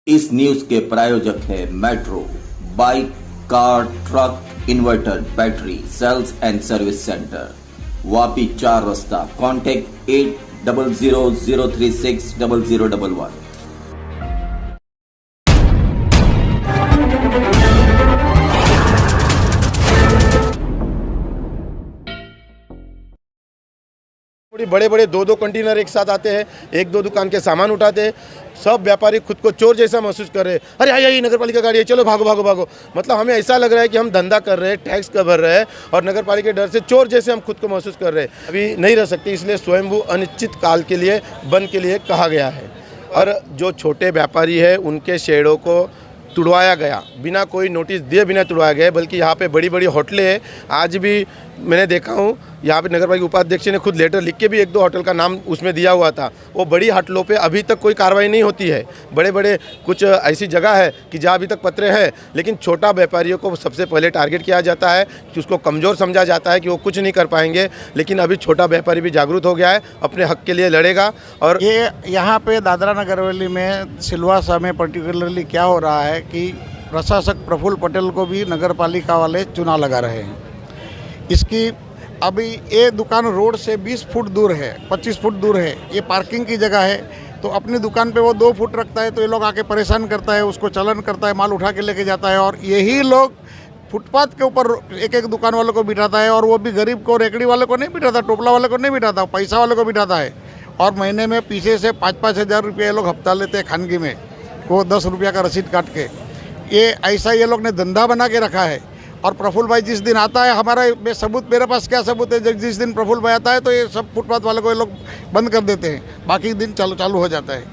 इस न्यूज के प्रायोजक है metro bike, car, truck, inverter, battery, sales and service centre, Vapi 4 रस्ता। कॉन्टेक्ट 8000360011। बड़े बड़े दो कंटेनर एक साथ आते हैं, एक दो दुकान के सामान उठाते हैं। सब व्यापारी खुद को चोर जैसा महसूस कर रहे हैं। अरे आई नगर पालिका गाड़ी है, चलो भागो भागो भागो। मतलब हमें ऐसा लग रहा है कि हम धंधा कर रहे हैं, टैक्स का भर रहे हैं और नगर पालिका के डर से चोर जैसे हम खुद को महसूस कर रहे हैं। अभी नहीं रह सकते, इसलिए स्वयंभू अनिश्चित काल के लिए बंद के लिए कहा गया है। और जो छोटे व्यापारी है उनके शेडों को तुड़वाया गया, बिना कोई नोटिस दिए बिना तुड़वाया गया। बल्कि यहाँ पे बड़ी बड़ी होटलें हैं। आज भी मैंने देखा हूँ, यहाँ पे नगर पालिका उपाध्यक्ष ने खुद लेटर लिख के भी एक दो होटल का नाम उसमें दिया हुआ था। वो बड़ी होटलों पे अभी तक कोई कार्रवाई नहीं होती है। बड़े बड़े कुछ ऐसी जगह है कि जहाँ अभी तक पत्रे हैं, लेकिन छोटा व्यापारियों को सबसे पहले टारगेट किया जाता है कि उसको कमज़ोर समझा जाता है कि वो कुछ नहीं कर पाएंगे। लेकिन अभी छोटा व्यापारी भी जागरूक हो गया है, अपने हक के लिए लड़ेगा। और ये यहाँ पे दादरा नगर हवेली में सिलवासा में पर्टिकुलरली क्या हो रहा है कि प्रशासक प्रफुल्ल पटेल को भी नगर पालिका वाले चुनाव लगा रहे हैं। इसकी अभी ये दुकान रोड से 20 फुट दूर है, 25 फुट दूर है। ये पार्किंग की जगह है, तो अपनी दुकान पे वो 2 फुट रखता है, तो ये लोग आके परेशान करता है, उसको चलन करता है, माल उठा के लेके जाता है। और यही लोग फुटपाथ के ऊपर एक एक दुकान वालों को बिठाता है। और वो भी गरीब को, रेकड़ी वाले को नहीं बिठाता, टोपला वाले को नहीं बिठाता, पैसा वाले को बिठाता है। और महीने में पीछे से 5-5 हज़ार रुपये ये लोग हफ्ता लेते हैं खानगी में, वो 10 रुपये का रसीद काट के। ये ऐसा ये लोग ने धंधा बना के रखा है। और प्रफुल्ल भाई जिस दिन आता है, हमारा सबूत, मेरे पास क्या सबूत है, जिस दिन प्रफुल्ल भाई आता है तो ये सब फुटपाथ वाले को ये लोग बंद कर देते हैं, बाकी दिन चालू हो जाता है।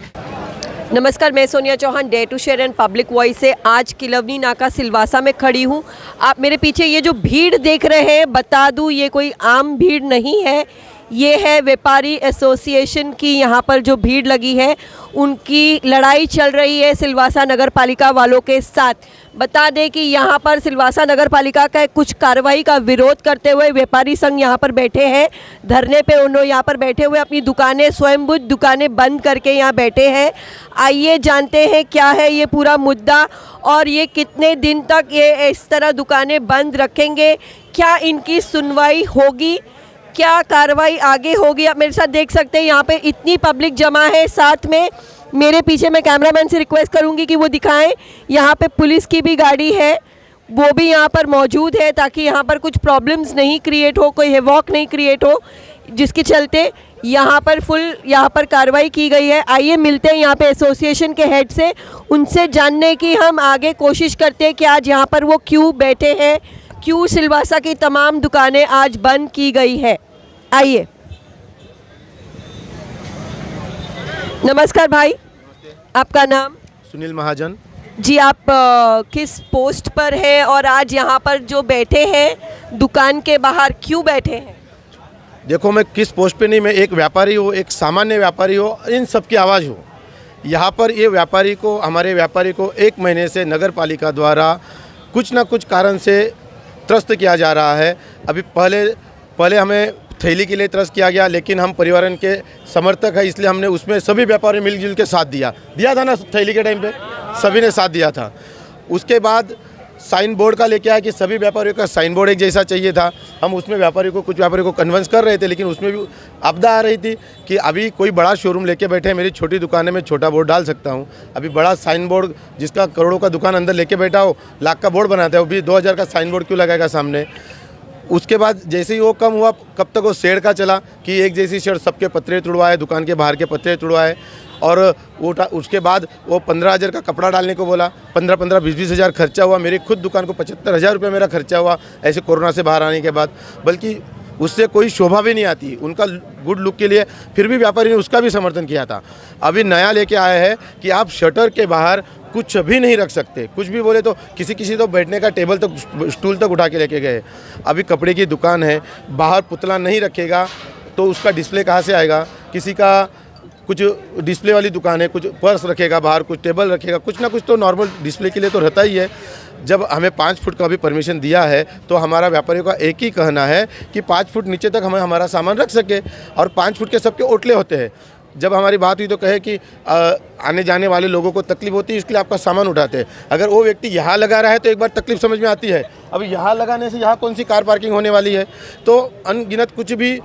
नमस्कार, मैं Sonia Chauhan, day to share and public voice से आज किलवनी नाका सिलवासा में खड़ी हूँ। आप मेरे पीछे ये जो भीड़ देख रहे हैं, बता दूँ ये कोई आम भीड़ नहीं है। ये है व्यापारी एसोसिएशन की यहाँ पर जो भीड़ लगी है, उनकी लड़ाई चल रही है सिलवासा नगर पालिका वालों के साथ। बता दें कि यहाँ पर सिलवासा नगर पालिका का कुछ कार्रवाई का विरोध करते हुए व्यापारी संघ यहाँ पर बैठे हैं धरने पे। उन्होंने यहाँ पर बैठे हुए अपनी दुकानें, स्वयंभू दुकानें बंद करके यहाँ बैठे हैं। आइए जानते हैं क्या है ये पूरा मुद्दा और ये कितने दिन तक ये इस तरह दुकानें बंद रखेंगे, क्या इनकी सुनवाई होगी, क्या कार्रवाई आगे होगी। आप मेरे साथ देख सकते हैं यहाँ पे इतनी पब्लिक जमा है। साथ में मेरे पीछे मैं कैमरामैन से रिक्वेस्ट करूँगी कि वो दिखाएं, यहाँ पे पुलिस की भी गाड़ी है, वो भी यहाँ पर मौजूद है ताकि यहाँ पर कुछ प्रॉब्लम्स नहीं क्रिएट हो, कोई हेवॉक नहीं क्रिएट हो, जिसके चलते यहाँ पर यहाँ पर कार्रवाई की गई है। आइए मिलते हैं यहाँ पे एसोसिएशन के हेड से, उनसे जानने की हम आगे कोशिश करते हैं कि आज यहाँ पर वो क्यों बैठे हैं, क्यों सिलवासा की तमाम दुकानें आज बंद की गई है। आइए। नमस्कार भाई, आपका नाम? सुनील महाजन जी। आप किस पोस्ट पर हैं और आज यहाँ पर जो बैठे हैं दुकान के बाहर क्यों बैठे हैं? देखो, मैं किस पोस्ट पे नहीं, मैं एक व्यापारी हूँ, एक सामान्य व्यापारी हूँ, इन सब की आवाज़ हूँ। यहाँ पर ये व्यापारी को, हमारे व्यापारी को 1 महीने से नगर पालिका द्वारा कुछ ना कुछ कारण से त्रस्त किया जा रहा है। अभी पहले हमें थैली के लिए त्रस्त किया गया, लेकिन हम परिवारन के समर्थक है, इसलिए हमने उसमें सभी व्यापारी मिलजुल के साथ दिया था ना, थैली के टाइम पे सभी ने साथ दिया था। उसके बाद साइन बोर्ड का लेके आया कि सभी व्यापारियों का साइन बोर्ड एक जैसा चाहिए था। हम उसमें कुछ व्यापारी को कन्विंस कर रहे थे, लेकिन उसमें भी आपदा आ रही थी कि अभी कोई बड़ा शोरूम लेके बैठे हैं, मेरी छोटी दुकान है, मैं छोटा बोर्ड डाल सकता हूं। अभी बड़ा साइन बोर्ड जिसका करोड़ों का दुकान अंदर लेके बैठा हो, लाख का बोर्ड बनाता है, वो भी 2000 का साइन बोर्ड क्यों लगाएगा सामने। उसके बाद जैसे ही वो कम हुआ, कब तक वो शेड का चला कि एक जैसी शेड, सबके पत्रे तुड़वाए, दुकान के बाहर के पत्रे तुड़वाए। और वो उसके बाद वो 15,000 का कपड़ा डालने को बोला, 15-15, 20-20 हज़ार खर्चा हुआ। मेरी खुद दुकान को 75,000 रुपये मेरा खर्चा हुआ ऐसे कोरोना से बाहर आने के बाद। बल्कि उससे कोई शोभा भी नहीं आती उनका गुड लुक के लिए, फिर भी व्यापारी ने उसका भी समर्थन किया था। अभी नया लेके आया है कि आप शटर के बाहर कुछ भी नहीं रख सकते, कुछ भी बोले तो किसी तो बैठने का टेबल तक, स्टूल तक उठा के लेके गए। अभी कपड़े की दुकान है, बाहर पुतला नहीं रखेगा तो उसका डिस्प्ले कहाँ से आएगा। किसी का कुछ डिस्प्ले वाली दुकान है, कुछ पर्स रखेगा बाहर, कुछ टेबल रखेगा, कुछ ना कुछ तो नॉर्मल डिस्प्ले के लिए तो रहता ही है। जब हमें 5 फुट का भी परमिशन दिया है तो हमारा व्यापारियों का एक ही कहना है कि 5 फुट नीचे तक हमें हमारा सामान रख सके। और 5 फुट के सबके ओटले होते हैं, जब हमारी बात हुई तो कहे कि आने जाने वाले लोगों को तकलीफ होती है, इसके लिए आपका सामान उठाते हैं। अगर वो व्यक्ति यहाँ लगा रहा है तो एक बार तकलीफ समझ में आती है। अब यहाँ लगाने से यहाँ कौन सी कार पार्किंग होने वाली है? तो अनगिनत कुछ भी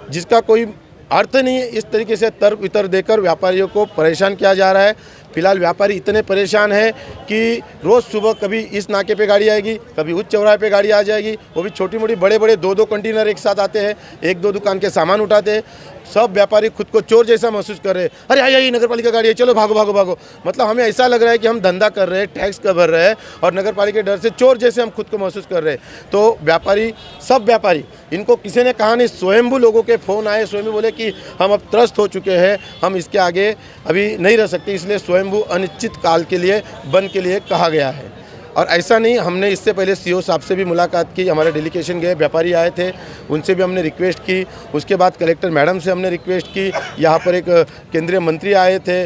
जिसका कोई अर्थ नहीं है, इस तरीके से तर्क वितर्क देकर व्यापारियों को परेशान किया जा रहा है। फिलहाल व्यापारी इतने परेशान हैं कि रोज़ सुबह कभी इस नाके पे गाड़ी आएगी, कभी उस चौराहे पे गाड़ी आ जाएगी, वो भी छोटी मोटी बड़े बड़े 2-2 कंटेनर एक साथ आते हैं, 1-2 दुकान के सामान उठाते हैं। सब व्यापारी खुद को चोर जैसा महसूस कर रहे हैं। अरे आई नगर पालिका गाड़ी है, चलो भागो भागो भागो। मतलब हमें ऐसा लग रहा है कि हम धंधा कर रहे हैं, टैक्स का भर रहे हैं और नगर पालिका के डर से चोर जैसे हम खुद को महसूस कर रहे हैं। तो व्यापारी, सब व्यापारी, इनको किसी ने कहा नहीं, स्वयंभू लोगों के फ़ोन आए, स्वयं बोले कि हम अब त्रस्त हो चुके हैं, हम इसके आगे अभी नहीं रह सकते, इसलिए स्वयंभू अनिश्चित काल के लिए बंद के लिए कहा गया है। और ऐसा नहीं, हमने इससे पहले सीओ साहब से भी मुलाकात की, हमारे डेलीगेशन गए, व्यापारी आए थे, उनसे भी हमने रिक्वेस्ट की। उसके बाद कलेक्टर मैडम से हमने रिक्वेस्ट की। यहाँ पर एक केंद्रीय मंत्री आए थे,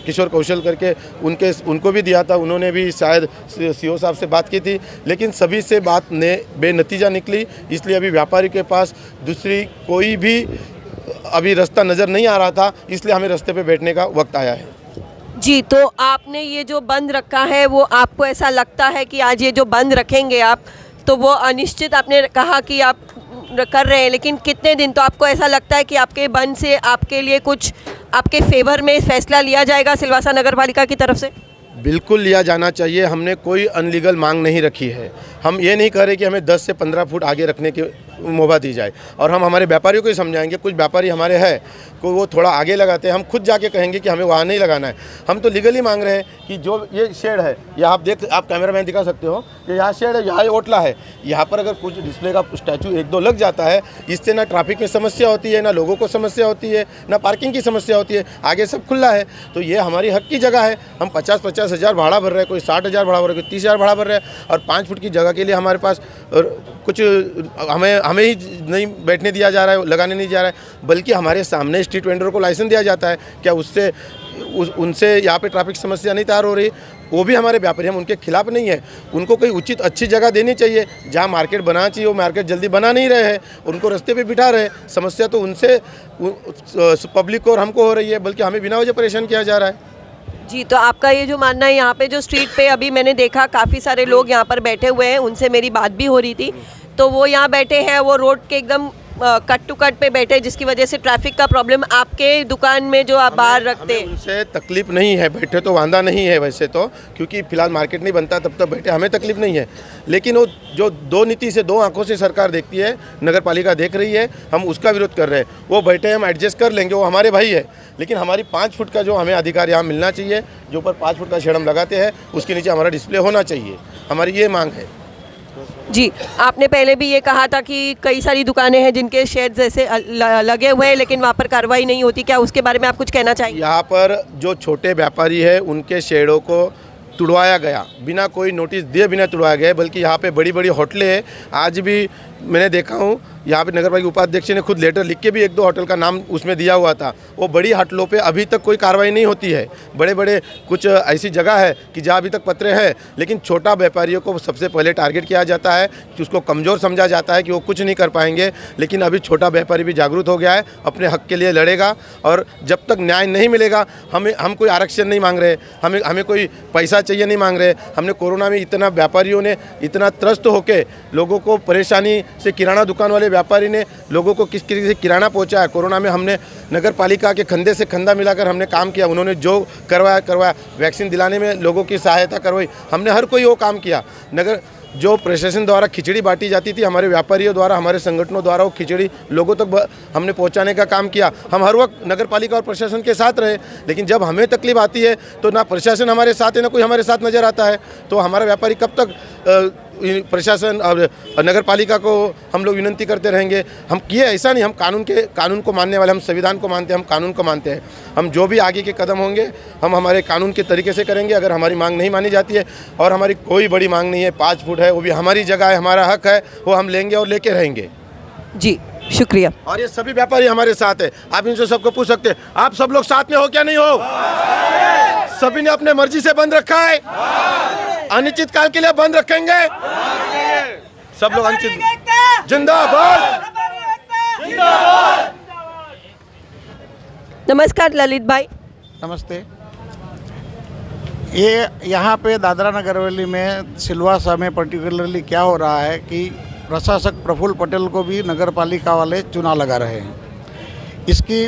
किशोर कौशल करके, उनको भी दिया था, उन्होंने भी शायद सीओ साहब से बात की थी, लेकिन सभी से बात ने बेनतीजा निकली। इसलिए अभी व्यापारी के पास दूसरी कोई भी अभी रास्ता नज़र नहीं आ रहा था, इसलिए हमें रास्ते पे बैठने का वक्त आया है। जी, तो आपने ये जो बंद रखा है, वो आपको ऐसा लगता है कि आज ये जो बंद रखेंगे आप, तो वो अनिश्चित, आपने कहा कि आप कर रहे हैं, लेकिन कितने दिन? तो आपको ऐसा लगता है कि आपके बंद से आपके लिए कुछ आपके फेवर में फैसला लिया जाएगा सिलवासा नगर पालिका की तरफ से? बिल्कुल लिया जाना चाहिए। हमने कोई अनलीगल मांग नहीं रखी है। हम ये नहीं कह रहे कि हमें 10 से 15 फुट आगे रखने की मुहबा दी जाए, और हम हमारे व्यापारियों को ही समझाएंगे। कुछ व्यापारी हमारे हैं को वो थोड़ा आगे लगाते हैं, हम खुद जाके कहेंगे कि हमें वहाँ नहीं लगाना है। हम तो लीगली मांग रहे हैं कि जो ये शेड है, ये आप कैमरामैन दिखा सकते हो कि यहाँ शेड है, यहाँ ओटला है, यहाँ पर अगर कुछ डिस्प्ले का स्टैचू 1-2 लग जाता है, इससे ना ट्रैफिक में समस्या होती है, ना लोगों को समस्या होती है, ना पार्किंग की समस्या होती है, आगे सब खुला है। तो ये हमारी हक की जगह है। हम 50-50 हज़ार भाड़ा भर रहे हैं, कोई 60,000 भाड़ा भर रहे हैं, कोई 30,000 भाड़ा भर रहे हैं, और 5 फुट की जगह के लिए हमारे पास कुछ हमें ही नहीं बैठने दिया जा रहा है, लगाने नहीं जा रहा है, बल्कि हमारे सामने स्ट्रीट वेंडर को लाइसेंस दिया जाता है। क्या उससे उनसे यहाँ पे ट्रैफिक समस्या नहीं तैयार हो रही? वो भी हमारे व्यापारी, हम उनके खिलाफ नहीं है। उनको कोई उचित अच्छी जगह देनी चाहिए, जहाँ मार्केट बनाना चाहिए वो मार्केट जल्दी बना नहीं रहे हैं, उनको रास्ते पे बिठा रहे हैं। समस्या तो उनसे पब्लिक को और हमको हो रही है, बल्कि हमें बिना वजह परेशान किया जा रहा है। जी, तो आपका ये जो मानना है, यहाँ पे जो स्ट्रीट पे अभी मैंने देखा काफ़ी सारे लोग यहाँ पर बैठे हुए हैं, उनसे मेरी बात भी हो रही थी, तो वो यहाँ बैठे हैं, वो रोड के एकदम कट टू कट पे बैठे, जिसकी वजह से ट्रैफिक का प्रॉब्लम आपके दुकान में जो आप बाहर रखते हैं, उनसे तकलीफ नहीं है, बैठे तो वांदा नहीं है वैसे तो, क्योंकि फिलहाल मार्केट नहीं बनता तब तक बैठे, हमें तकलीफ नहीं है। लेकिन वो जो 2 नीति से 2 आंखों से सरकार देखती है, नगर पालिका देख रही है, हम उसका विरोध कर रहे हैं। वो बैठे हम एडजस्ट कर लेंगे, वो हमारे भाई है, लेकिन हमारी 5 फुट का जो हमें अधिकार यहाँ मिलना चाहिए, जो ऊपर 5 फुट का शेड हम लगाते हैं उसके नीचे हमारा डिस्प्ले होना चाहिए, हमारी ये मांग है। जी, आपने पहले भी ये कहा था कि कई सारी दुकानें हैं जिनके शेड्स ऐसे लगे हुए हैं, लेकिन वहाँ पर कार्रवाई नहीं होती, क्या उसके बारे में आप कुछ कहना चाहिए? यहाँ पर जो छोटे व्यापारी है उनके शेडों को तुड़वाया गया, बिना कोई नोटिस दिए बिना तुड़वाया गया, बल्कि यहाँ पे बड़ी बड़ी होटलें हैं। आज भी मैंने देखा हूँ, यहाँ पे नगर पालिका उपाध्यक्ष ने खुद लेटर लिख के भी 1-2 होटल का नाम उसमें दिया हुआ था। वो बड़ी होटलों पे अभी तक कोई कार्रवाई नहीं होती है। बड़े बड़े कुछ ऐसी जगह है कि जहाँ अभी तक पत्रे हैं, लेकिन छोटा व्यापारियों को सबसे पहले टारगेट किया जाता है, कि उसको कमज़ोर समझा जाता है कि वो कुछ नहीं कर पाएंगे। लेकिन अभी छोटा व्यापारी भी जागरूक हो गया है, अपने हक के लिए लड़ेगा, और जब तक न्याय नहीं मिलेगा, हम कोई आरक्षण नहीं मांग रहे, हमें कोई पैसा चाहिए नहीं मांग रहे। हमने कोरोना में इतना व्यापारियों ने इतना त्रस्त होकर लोगों को परेशानी से, किराना दुकान वाले व्यापारी ने लोगों को किस तरीके से किराना पहुंचाया। कोरोना में हमने नगर पालिका के कंधे से कंधा मिलाकर हमने काम किया। उन्होंने जो करवाया, वैक्सीन दिलाने में लोगों की सहायता करवाई, हमने हर कोई वो काम किया। नगर जो प्रशासन द्वारा खिचड़ी बांटी जाती थी, हमारे व्यापारियों द्वारा, हमारे संगठनों द्वारा वो खिचड़ी लोगों तक हमने पहुंचाने का काम किया। हम हर वक्त नगर पालिका और प्रशासन के साथ रहे, लेकिन जब हमें तकलीफ आती है तो ना प्रशासन हमारे साथ है, ना कोई हमारे साथ नज़र आता है। तो हमारा व्यापारी कब तक प्रशासन और नगर पालिका को हम लोग विनती करते रहेंगे? हम किए ऐसा नहीं, हम कानून को मानने वाले, हम संविधान को मानते हैं, हम कानून को मानते हैं। हम जो भी आगे के कदम होंगे हम हमारे कानून के तरीके से करेंगे। अगर हमारी मांग नहीं मानी जाती है, और हमारी कोई बड़ी मांग नहीं है, 5 फुट है, वो भी हमारी जगह है, हमारा हक है, वो हम लेंगे और लेके रहेंगे। जी, शुक्रिया। और ये सभी व्यापारी हमारे साथ है, आप इनसे सबको पूछ सकते हैं, आप सब लोग साथ में हो क्या नहीं हो? सभी ने अपने मर्जी से बंद रखा है, अनिश्चित काल के लिए बंद रखेंगे सब लोग। जिंदाबाद। नमस्कार ललित भाई। नमस्ते। ये यहाँ पे दादरा नगर हवेली में सिलवासा में पर्टिकुलरली क्या हो रहा है कि प्रशासक प्रफुल्ल पटेल को भी नगर पालिका वाले चुनाव लगा रहे हैं। इसकी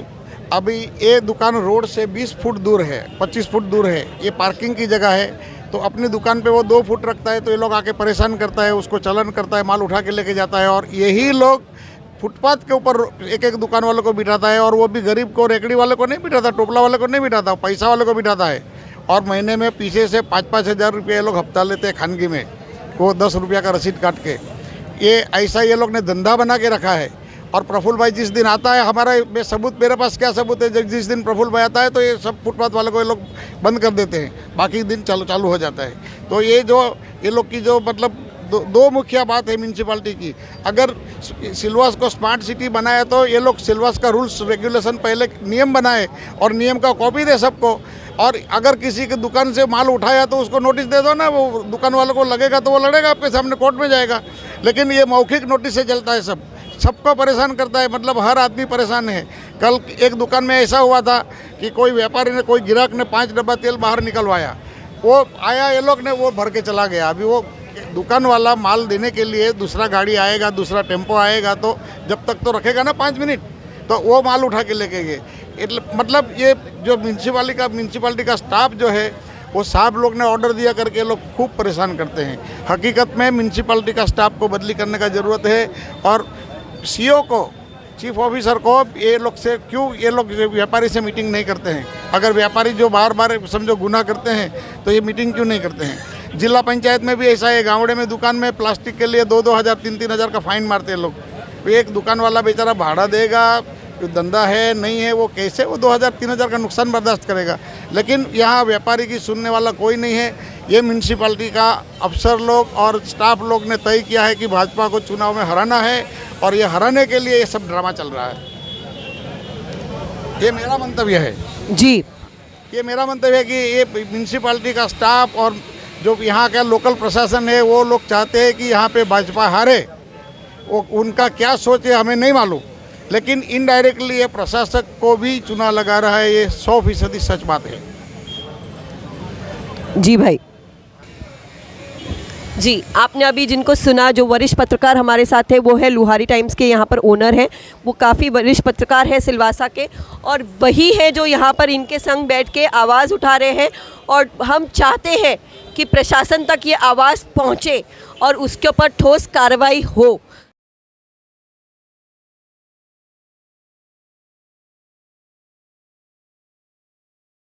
अभी ये दुकान रोड से 20 फुट दूर है, 25 फुट दूर है। ये पार्किंग की जगह है, तो अपनी दुकान पे वो 2 फुट रखता है, तो ये लोग आके परेशान करता है, उसको चलन करता है, माल उठा के लेके जाता है। और यही लोग फुटपाथ के ऊपर एक एक दुकान वालों को बिठाता है, और वो भी गरीब को, रेकड़ी वाले को नहीं बिठाता, टोपला वाले को नहीं बिठाता, पैसा वाले को बिठाता है। और महीने में पीछे से 5-5 हज़ार रुपये ये लोग हफ्ता लेते हैं खानगी में, वो 10 रुपया का रसीद काट के। ये ऐसा ये लोग ने धंधा बना के रखा है। और प्रफुल्ल भाई जिस दिन आता है, हमारा मेरे पास क्या सबूत है, जिस दिन प्रफुल्ल भाई आता है तो ये सब फुटपाथ वाले को ये लोग बंद कर देते हैं, बाकी दिन चालू हो जाता है। तो ये लोग की जो मतलब दो मुख्य बात है म्यूनसिपाल्टी की। अगर सिलवास को स्मार्ट सिटी बनाए तो ये लोग सिलवास का रूल्स रेगुलेशन पहले नियम बनाए और नियम का कॉपी दे सबको। और अगर किसी की दुकान से माल उठाया तो उसको नोटिस दे दो ना, वो दुकान वालों को लगेगा तो वो लड़ेगा आपके सामने, कोर्ट में जाएगा। लेकिन ये मौखिक नोटिस से चलता है, सबको परेशान करता है, मतलब हर आदमी परेशान है। कल एक दुकान में ऐसा हुआ था कि कोई व्यापारी ने, कोई ग्राहक ने 5 डब्बा तेल बाहर निकलवाया, वो आया, ये लोग ने वो भर के चला गया। अभी वो दुकान वाला माल देने के लिए दूसरा गाड़ी आएगा, दूसरा टेम्पो आएगा, तो जब तक तो रखेगा ना 5 मिनट, तो वो माल उठा के लेके गए। मतलब ये जो म्यूनसिपाल्टी का स्टाफ जो है, वो साहब लोग ने ऑर्डर दिया करके लोग खूब परेशान करते हैं। हकीकत में म्यूनसिपाल्टी का स्टाफ को बदली करने का ज़रूरत है। और सीओ को, चीफ ऑफिसर को, ये लोग से क्यों ये लोग व्यापारी से मीटिंग नहीं करते हैं? अगर व्यापारी जो बार बार समझो गुनाह करते हैं तो ये मीटिंग क्यों नहीं करते हैं? जिला पंचायत में भी ऐसा है, गाँवड़े में दुकान में प्लास्टिक के लिए 2-2 हज़ार 3-3 हज़ार का फाइन मारते हैं लोग। तो एक दुकान वाला बेचारा भाड़ा देगा, धंधा है नहीं है, वो कैसे वो 2,000-3,000 का नुकसान बर्दाश्त करेगा? लेकिन यहाँ व्यापारी की सुनने वाला कोई नहीं है। ये म्यूनसिपाल्टी का अफसर लोग और स्टाफ लोग ने तय किया है कि भाजपा को चुनाव में हराना है, और ये हराने के लिए ये सब ड्रामा चल रहा है। ये मेरा मंतव्य है जी, ये मेरा मंतव्य है कि ये म्यूनसिपाल्टी का स्टाफ और जो यहाँ का लोकल प्रशासन है, वो लोग चाहते हैं कि यहाँ पे भाजपा हारे। वो उनका क्या सोच है हमें नहीं मालूम, लेकिन इनडायरेक्टली ये प्रशासक को भी चुनाव लगा रहा है। ये 100% सच बात है। जी भाई जी, आपने अभी जिनको सुना, जो वरिष्ठ पत्रकार हमारे साथ है, वो है लुहारी टाइम्स के यहाँ पर ओनर हैं। वो काफ़ी वरिष्ठ पत्रकार है सिलवासा के, और वही है जो यहाँ पर इनके संग बैठ के आवाज़ उठा रहे हैं। और हम चाहते हैं कि प्रशासन तक ये आवाज़ पहुँचे और उसके ऊपर ठोस कार्रवाई हो।